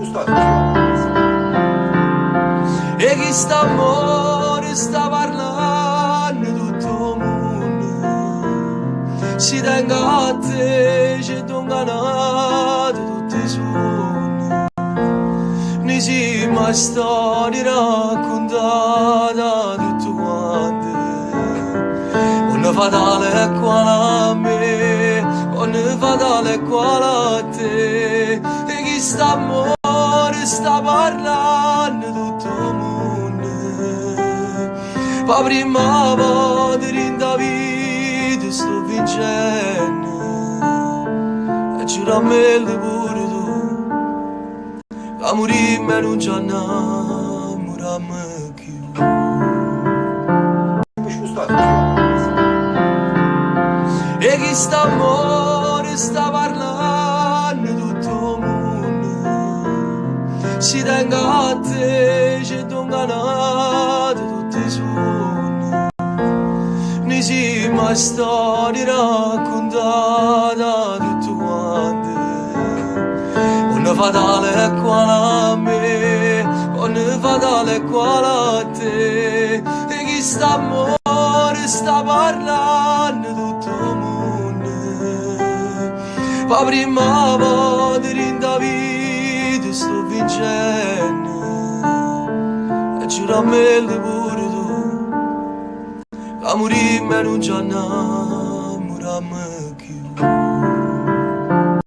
stato? E chi sta amore sta parlando tutto il mondo, si tenga a te, c'è donganate tutti i suoni, ne si mai storia raccontata tutto quanto, una fatale è qua a me, una fatale è qua a te, e chi sta amore sta parlando tutto il mondo, ma prima volta in da vita sto vincendo, e giuro a me pure tu, che morirmi non ci innamoriamo più. E chi sta amore sta parlando tutto il mondo, si tenga a te, c'è donganate tutti i suoni, ne si mai storia raccontata tutto quanto, una fatale è qua a me, una fatale è qua a te, e chi sta amore sta parlando tutto il mondo, ma prima volta in da vita sto vincendo, e giuro a me pure tu, che morirmi non ci annamo.